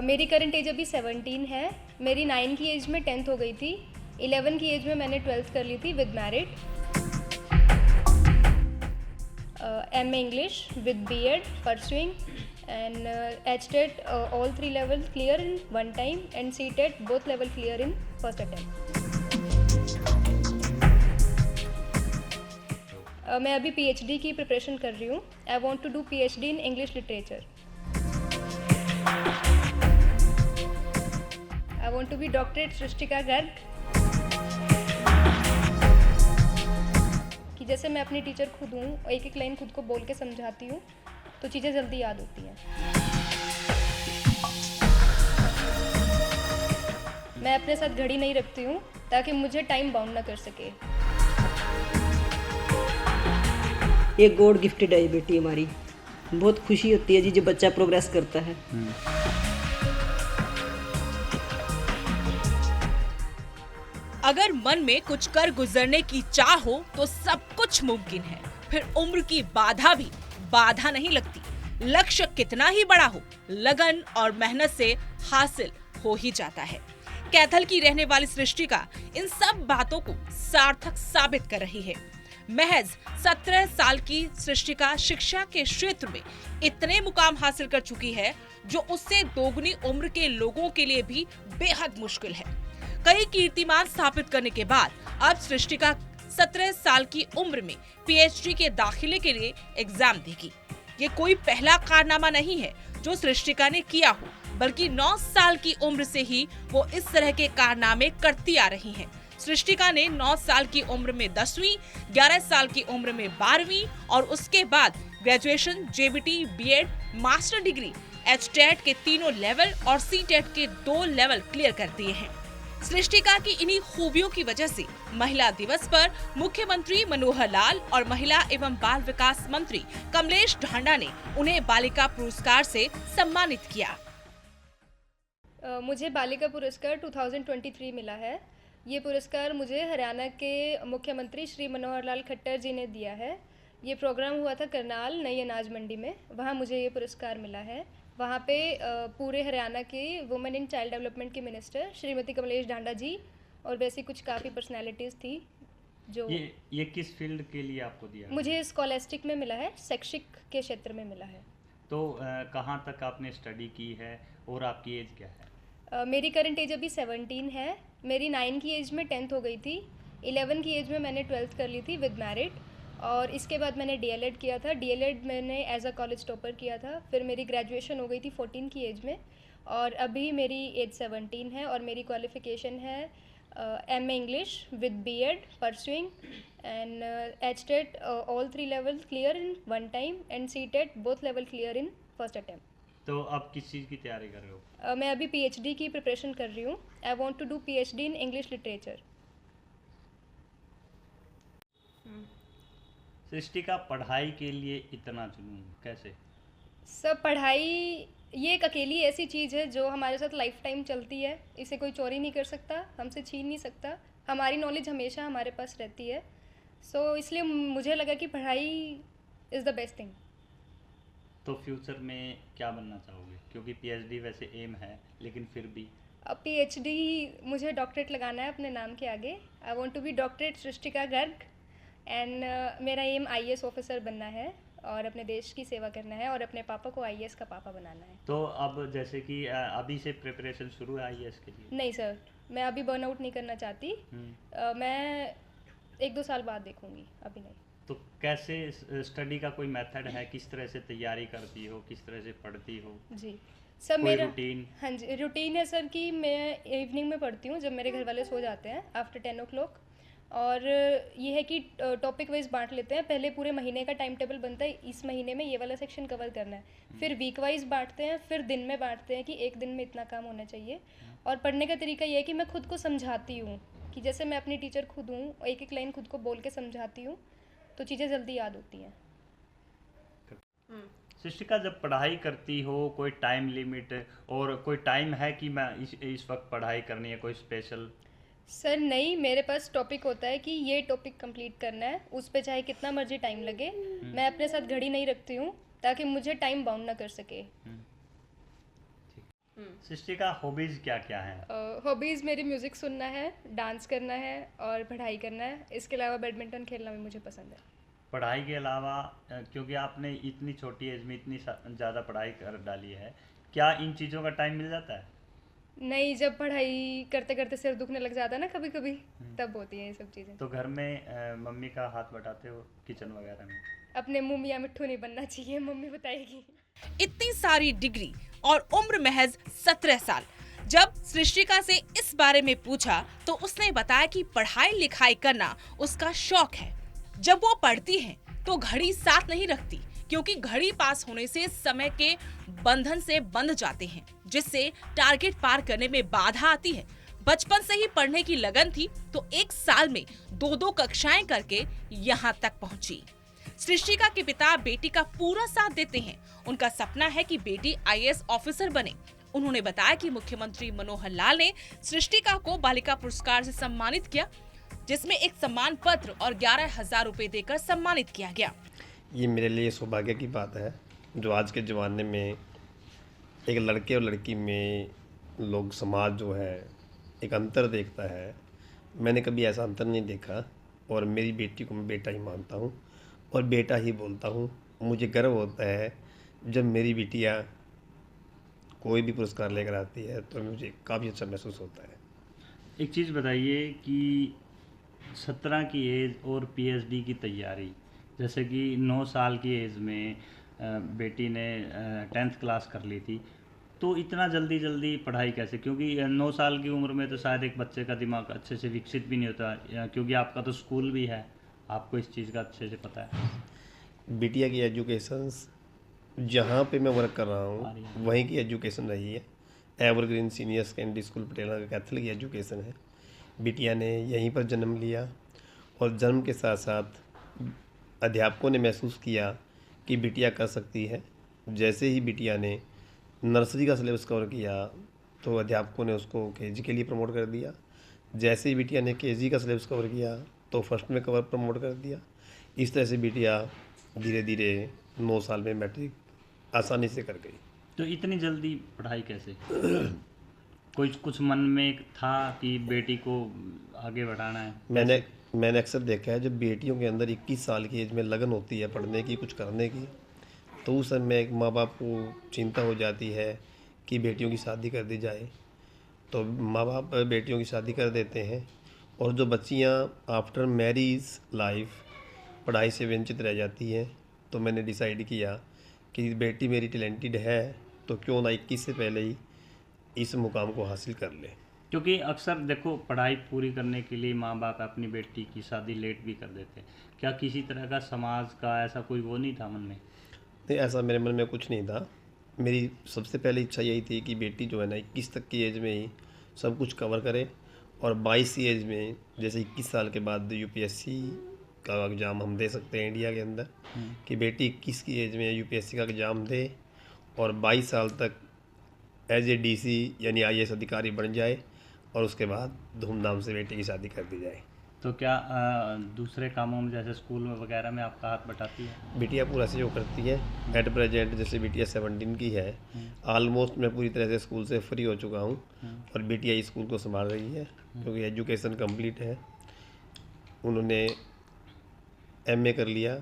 मेरी current as अभी 17 है। मेरी 9 की एज में 10th हो गई थी। 11 की एज में मैंने 12th कर ली थी with married. MA English with B.Ed pursuing and HTET all 3 levels clear in one time and CTET both level clear in first attempt. मैं अभी PhD की प्रिपरेशन कर रही हूँ। I want to do PhD in English literature. I want to be doctorate Srishtika Garg. कि जैसे मैं अपनी टीचर खुद हूँ, एक एक लाइन खुद को बोल के समझाती हूँ तो चीज़ें जल्दी याद होती हैं। मैं अपने साथ घड़ी नहीं रखती हूँ ताकि मुझे टाइम बाउंड ना कर सके। ये गॉड गिफ्टेड है बेटी हमारी। बहुत खुशी होती है जी जब बच्चा प्रोग्रेस करता है। अगर मन में कुछ कर गुजरने की चाह हो तो सब कुछ मुमकिन है। फिर उम्र की बाधा भी बाधा नहीं लगती। लक्ष्य कितना ही बड़ा हो, लगन और मेहनत से हासिल हो ही जाता है। कैथल की रहने वाली सृष्टिका इन सब बातों को सार्थक साबित कर रही है। महज 17 साल की सृष्टिका शिक्षा के क्षेत्र में इतने मुकाम हासिल कर चुकी है जो उससे दोगुनी उम्र के लोगों के लिए भी बेहद मुश्किल है। कई कीर्तिमान स्थापित करने के बाद अब सृष्टिका 17 साल की उम्र में PhD के दाखिले के लिए एग्जाम देगी। ये कोई पहला कारनामा नहीं है जो सृष्टिका ने किया हो, बल्कि 9 साल की उम्र से ही वो इस तरह के कारनामे करती आ रही हैं। सृष्टिका ने 9 साल की उम्र में 10वीं, 11 साल की उम्र में 12वीं और उसके बाद graduation, JBT, B.Ed, master degree, HTET के 3 लेवल और CTET के 2 लेवल क्लियर कर दिए हैं। सृष्टिका की इन्हीं खूबियों की वजह से महिला दिवस पर मुख्यमंत्री मनोहर लाल और महिला एवं बाल विकास मंत्री कमलेश ढांडा ने उन्हें बालिका पुरस्कार से सम्मानित किया। मुझे बालिका पुरस्कार 2023 मिला है। ये पुरस्कार मुझे हरियाणा के मुख्यमंत्री श्री मनोहर लाल खट्टर जी ने दिया है। ये प्रोग्राम हुआ था करनाल नई अनाज मंडी में, वहाँ मुझे ये पुरस्कार मिला है। वहाँ पे पूरे हरियाणा के वुमेन इन चाइल्ड डेवलपमेंट की मिनिस्टर श्रीमती कमलेश ढांडा जी और वैसी कुछ काफ़ी पर्सनैलिटीज़ थी जो ये किस फील्ड के लिए आपको दिया? मुझे स्कॉलेस्टिक में मिला है, शैक्षिक के क्षेत्र में मिला है। तो कहाँ तक आपने स्टडी की है और आपकी एज क्या है? मेरी करंट एज अभी 17 है। मेरी 9 की एज में 10th हो गई थी। 11 की एज में मैंने 12th कर ली थी विद मैरिड और इसके बाद मैंने DLED किया था। DLED मैंने एज अ कॉलेज टॉपर किया था। फिर मेरी ग्रेजुएशन हो गई थी 14 की एज में और अभी मेरी एज 17 है और मेरी क्वालिफ़िकेशन है MA English with B.Ed pursuing and HTET all 3 levels clear in one time and CTET both level clear in first attempt. तो आप किस चीज़ की तैयारी कर रहे हो? मैं अभी PhD की प्रिपरेशन कर रही हूँ। I want to do PhD in English literature. Srishtika पढ़ाई के लिए इतना जुनून कैसे? सब पढ़ाई ये एक अकेली ऐसी चीज़ है जो हमारे साथ लाइफ टाइम चलती है। इसे कोई चोरी नहीं कर सकता, हमसे छीन नहीं सकता। हमारी नॉलेज हमेशा हमारे पास रहती है। सो इसलिए मुझे लगा कि पढ़ाई इज़ द बेस्ट थिंग। तो फ्यूचर में क्या बनना चाहोगे? क्योंकि PhD वैसे एम है, लेकिन फिर भी अब PhD मुझे डॉक्टरेट लगाना है अपने नाम के आगे। I want to be doctorate Srishtika Garg and मेरा एम IAS ऑफिसर बनना है और अपने देश की सेवा करना है और अपने पापा को IAS का पापा बनाना है। तो अब जैसे कि अभी से प्रिपरेशन शुरू है IAS के लिए? नहीं सर, मैं अभी बर्नआउट नहीं करना चाहती। मैं 1-2 साल बाद देखूंगी, अभी नहीं। तो कैसे स्टडी का कोई मेथड है? किस तरह से तैयारी करती हो, किस तरह से पढ़ती हो? जी सर, कोई मेरा रूटीन? हाँ जी, रूटीन है सर कि मैं इवनिंग में पढ़ती हूँ जब मेरे घर वाले सो जाते हैं आफ्टर 10 o'clock। और ये है कि टॉपिक वाइज बांट लेते हैं। पहले पूरे महीने का टाइम टेबल बनता है, इस महीने में ये वाला सेक्शन कवर करना है। फिर वीक वाइज बांटते हैं, फिर दिन में बांटते हैं कि एक दिन में इतना काम होना चाहिए। और पढ़ने का तरीका ये है कि मैं खुद को समझाती हूँ कि जैसे मैं अपनी टीचर खुद हूँ, एक एक लाइन खुद को बोल के समझाती हूँ तो चीज़ें जल्दी याद होती हैं। सृष्टिका, जब पढ़ाई करती हो कोई टाइम लिमिट और कोई टाइम है कि मैं इस वक्त पढ़ाई करनी है, कोई स्पेशल? सर नहीं, मेरे पास टॉपिक होता है कि ये टॉपिक कंप्लीट करना है, उस पे चाहे कितना मर्जी टाइम लगे। मैं अपने साथ घड़ी नहीं रखती हूँ ताकि मुझे टाइम बाउंड ना कर सके। सृष्टि का हॉबीज क्या क्या है? हॉबीज़ मेरी म्यूज़िक सुनना है, डांस करना है और पढ़ाई करना है। इसके अलावा बैडमिंटन खेलना भी मुझे पसंद है। पढ़ाई के अलावा क्योंकि आपने इतनी छोटी एज में इतनी ज़्यादा पढ़ाई कर डाली है, क्या इन चीज़ों का टाइम मिल जाता है? नहीं, जब पढ़ाई करते करते सिर दुखने लग जाता है ना कभी कभी, तब होती हैं ये सब चीज़ें। तो घर में मम्मी का हाथ बटाते हो किचन वगैरह में? अपने मुँह मियाँ मिट्ठू नहीं बनना चाहिए, मम्मी बताएगी। इतनी सारी डिग्री और उम्र महज 17 साल। जब सृष्टिका से इस बारे में पूछा तो उसने बताया कि पढ़ाई लिखाई करना उसका शौक है। जब वो पढ़ती है तो घड़ी साथ नहीं रखती, क्योंकि घड़ी पास होने से समय के बंधन से बंध जाते हैं, जिससे टारगेट पार करने में बाधा आती है। बचपन से ही पढ़ने की लगन थी तो एक साल में 2-2 कक्षाएं करके यहाँ तक पहुंची। सृष्टिका के पिता बेटी का पूरा साथ देते हैं। उनका सपना है कि बेटी IAS ऑफिसर बने। उन्होंने बताया कि मुख्यमंत्री मनोहर लाल ने सृष्टिका को बालिका पुरस्कार से सम्मानित किया, जिसमें एक सम्मान पत्र और 11,000 रुपए देकर सम्मानित किया गया। ये मेरे लिए सौभाग्य की बात है, जो आज के ज़माने में एक लड़के और लड़की में लोग समाज जो है एक अंतर देखता है। मैंने कभी ऐसा अंतर नहीं देखा और मेरी बेटी को मैं बेटा ही मानता हूँ और बेटा ही बोलता हूँ। मुझे गर्व होता है जब मेरी बिटिया कोई भी पुरस्कार लेकर आती है तो मुझे काफ़ी अच्छा महसूस होता है। एक चीज़ बताइए कि 17 की एज और PhD की तैयारी, जैसे कि 9 साल की एज में बेटी ने 10th क्लास कर ली थी, तो इतना जल्दी पढ़ाई कैसे? क्योंकि 9 साल की उम्र में तो शायद एक बच्चे का दिमाग अच्छे से विकसित भी नहीं होता, क्योंकि आपका तो स्कूल भी है, आपको इस चीज़ का अच्छे से पता है। बिटिया की एजुकेशन जहाँ पे मैं वर्क कर रहा हूँ वहीं की एजुकेशन रही है। एवरग्रीन सीनियर सेकेंडरी स्कूल पटेला कैथल की एजुकेशन है। बिटिया ने यहीं पर जन्म लिया और जन्म के साथ साथ अध्यापकों ने महसूस किया कि बिटिया कर सकती है। जैसे ही बिटिया ने नर्सरी का सिलेबस कवर किया तो अध्यापकों ने उसको KG के लिए प्रमोट कर दिया। जैसे ही बिटिया ने KG का सिलेबस कवर किया तो फर्स्ट में कवर प्रमोट कर दिया। इस तरह से बिटिया धीरे धीरे 9 साल में मैट्रिक आसानी से कर गई। तो इतनी जल्दी पढ़ाई कैसे? कुछ मन में था कि बेटी को आगे बढ़ाना है? मैंने अक्सर देखा है जब बेटियों के अंदर 21 साल की एज में लगन होती है पढ़ने की, कुछ करने की, तो उस समय एक माँ बाप को चिंता हो जाती है कि बेटियों की शादी कर दी जाए। तो माँ बाप बेटियों की शादी कर देते हैं और जो बच्चियाँ आफ्टर मैरिज लाइफ पढ़ाई से वंचित रह जाती हैं, तो मैंने डिसाइड किया कि बेटी मेरी टैलेंटेड है तो क्यों ना 21 से पहले ही इस मुकाम को हासिल कर ले। क्योंकि अक्सर देखो, पढ़ाई पूरी करने के लिए माँ बाप अपनी बेटी की शादी लेट भी कर देते। क्या किसी तरह का समाज का ऐसा कोई वो नहीं था मन में? नहीं, ऐसा मेरे मन में कुछ नहीं था। मेरी सबसे पहले इच्छा यही थी कि बेटी जो है ना 21 तक की एज में ही सब कुछ कवर करे और 22 की एज में, जैसे 21 साल के बाद UPSC का एग्ज़ाम हम दे सकते हैं इंडिया के अंदर, कि बेटी 21 की एज में UPSC का एग्ज़ाम दे और 22 साल तक एज ए DC यानी IAS अधिकारी बन जाए और उसके बाद धूमधाम से बेटी की शादी कर दी जाए। तो क्या दूसरे कामों में जैसे स्कूल में वगैरह में आपका हाथ बटाती है? बिटिया पूरा सहयोग करती है। एट प्रेजेंट जैसे बिटिया 17 की है, ऑलमोस्ट मैं पूरी तरह से स्कूल से फ्री हो चुका हूँ और बिटिया स्कूल को संभाल रही है क्योंकि एजुकेशन कंप्लीट है। उन्होंने MA कर लिया,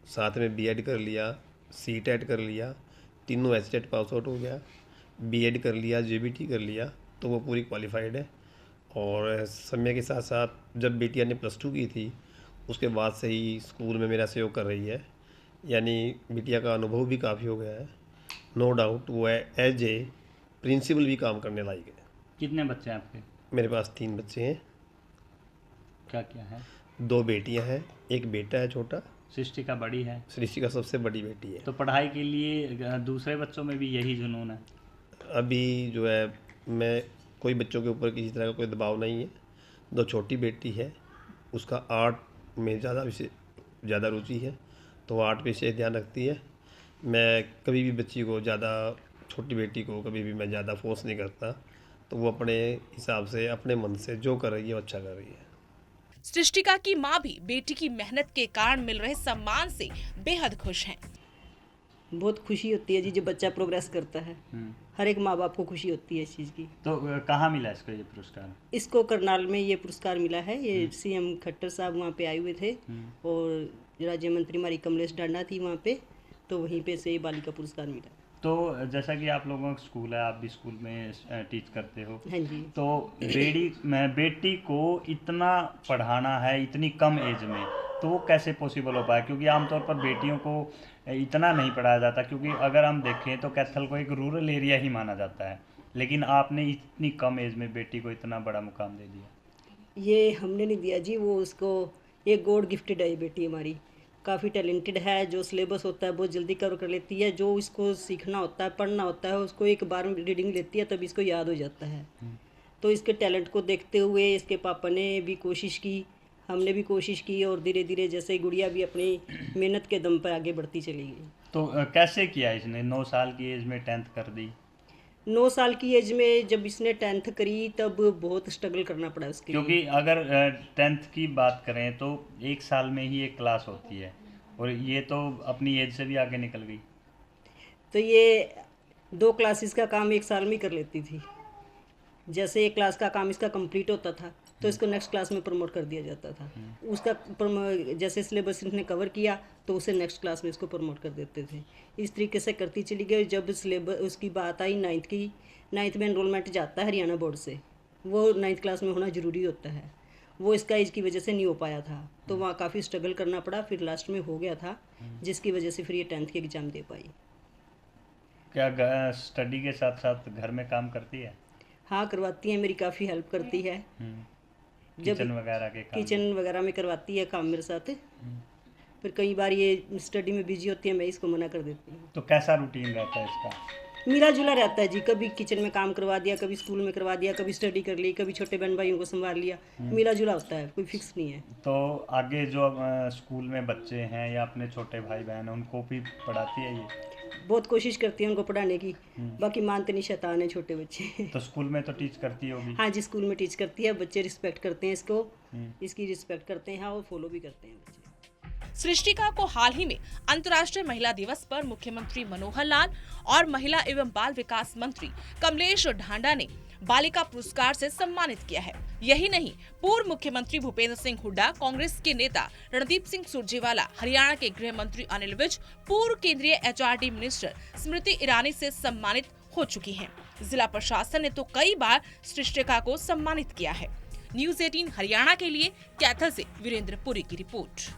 साथ में B.Ed कर लिया, C.TET कर लिया, तीनों HTET पास आउट हो गया, B.Ed कर लिया, JBT कर लिया, तो वो पूरी क्वालिफाइड है। और समय के साथ साथ जब बिटिया ने +2 की थी उसके बाद से ही स्कूल में मेरा सहयोग कर रही है, यानी बिटिया का अनुभव भी काफ़ी हो गया है। नो डाउट वो है एज ए प्रिंसिपल भी काम करने लायक है। कितने बच्चे हैं आपके? मेरे पास 3 बच्चे हैं। क्या क्या है? 2 बेटियां हैं, एक बेटा है छोटा। सृष्टि का बड़ी है? सृष्टि का सबसे बड़ी बेटी है। तो पढ़ाई के लिए दूसरे बच्चों में भी यही जुनून है? अभी जो है मैं कोई बच्चों के ऊपर किसी तरह का कोई दबाव नहीं है। 2 छोटी बेटी है, उसका आर्ट में ज़्यादा रुचि है तो वो आर्ट पे से ध्यान रखती है। मैं कभी भी बच्ची को ज़्यादा, छोटी बेटी को कभी भी मैं ज़्यादा फोर्स नहीं करता, तो वो अपने हिसाब से अपने मन से जो कर रही है वो अच्छा कर रही है। सृष्टिका की मां भी बेटी की मेहनत के कारण मिल रहे सम्मान से बेहद खुश हैं। बहुत खुशी होती है जी जब बच्चा प्रोग्रेस करता है। हर एक माँ बाप को खुशी होती है इस चीज़ की। तो कहाँ मिला इसको ये पुरस्कार? इसको करनाल में ये पुरस्कार मिला है। ये सीएम खट्टर साहब वहाँ पे आए हुए थे और राज्य मंत्री हमारी कमलेश डांडा थी वहाँ पे, तो वहीं पे से ये बालिका पुरस्कार मिला। तो जैसा कि आप लोगों का स्कूल है, आप भी स्कूल में टीच करते हो, हाँ जी। तो बेटी को इतना पढ़ाना है इतनी कम एज में, तो वो कैसे पॉसिबल हो पाया? क्योंकि आमतौर पर बेटियों को इतना नहीं पढ़ाया जाता, क्योंकि अगर हम देखें तो कैथल को एक रूरल एरिया ही माना जाता है, लेकिन आपने इतनी कम एज में बेटी को इतना बड़ा मुकाम दे दिया। ये हमने नहीं दिया जी, वो उसको ये गॉड गिफ्टेड है। ये बेटी हमारी काफ़ी टैलेंटेड है। जो सिलेबस होता है बहुत जल्दी कवर कर लेती है। जो इसको सीखना होता है, पढ़ना होता है, उसको एक बार में रीडिंग लेती है तब इसको याद हो जाता है। तो इसके टैलेंट को देखते हुए इसके पापा ने भी कोशिश की, हमने भी कोशिश की और धीरे धीरे जैसे गुड़िया भी अपनी मेहनत के दम पर आगे बढ़ती चली गई। तो कैसे किया इसने? 9 साल की एज में 10th कर दी। 9 साल की एज में जब इसने 10th करी तब बहुत स्ट्रगल करना पड़ा उसके लिए। क्योंकि अगर 10th की बात करें तो 1 साल में ही एक क्लास होती है, और ये तो अपनी एज से भी आगे निकल गई। तो ये 2 क्लासेस का काम 1 साल में ही कर लेती थी। जैसे एक क्लास का काम इसका कंप्लीट होता था तो इसको नेक्स्ट क्लास में प्रमोट कर दिया जाता था। उसका जैसे सिलेबस इसने कवर किया तो उसे नेक्स्ट क्लास में इसको प्रमोट कर देते थे। इस तरीके से करती चली गई। जब सिलेबस उसकी बात आई 9th की, 9th में एनरोलमेंट जाता है हरियाणा बोर्ड से, वो 9th क्लास में होना ज़रूरी होता है। वो इसका एज की वजह से नहीं हो पाया था, तो वहाँ काफ़ी स्ट्रगल करना पड़ा, फिर लास्ट में हो गया था, जिसकी वजह से फिर ये 10th के एग्ज़ाम दे पाई। क्या स्टडी के साथ साथ घर में काम करती है? हाँ, करवाती है, मेरी काफ़ी हेल्प करती है। किचन वगैरह के काम? किचन वगैरह में करवाती है काम मेरे साथ। फिर कई बार ये स्टडी में बिजी होती है, मैं इसको मना कर देती हूँ। तो कैसा रूटीन रहता है इसका? मिला जुला रहता है जी। कभी किचन में काम करवा दिया, कभी स्कूल में करवा दिया, कभी स्टडी कर ली, कभी छोटे बहन भाइयों को संभाल लिया। मिला जुला होता है, कोई फिक्स नहीं है। तो आगे जो स्कूल में बच्चे हैं या अपने छोटे भाई बहन, उनको भी पढ़ाती है ये? बहुत कोशिश करती है उनको पढ़ाने की, बाकी मानते नहीं, शैतान है छोटे बच्चे। तो स्कूल में तो टीच करती होगी? हाँ जी, स्कूल में टीच करती है। बच्चे रिस्पेक्ट करते हैं इसको, इसकी रिस्पेक्ट करते हैं और फॉलो भी करते हैं बच्चे। सृष्टिका को हाल ही में अंतर्राष्ट्रीय महिला दिवस पर मुख्यमंत्री मनोहर लाल और महिला एवं बाल विकास मंत्री कमलेश ढांडा ने बालिका पुरस्कार से सम्मानित किया है। यही नहीं, पूर्व मुख्यमंत्री भूपेंद्र सिंह हुड्डा, कांग्रेस के नेता रणदीप सिंह सुरजेवाला, हरियाणा के गृह मंत्री अनिल विज, पूर्व केंद्रीय HRD मिनिस्टर स्मृति ईरानी से सम्मानित हो चुकी हैं। जिला प्रशासन ने तो कई बार सृष्टिका को सम्मानित किया है। न्यूज़ 18 हरियाणा के लिए कैथल से वीरेंद्र पुरी की रिपोर्ट।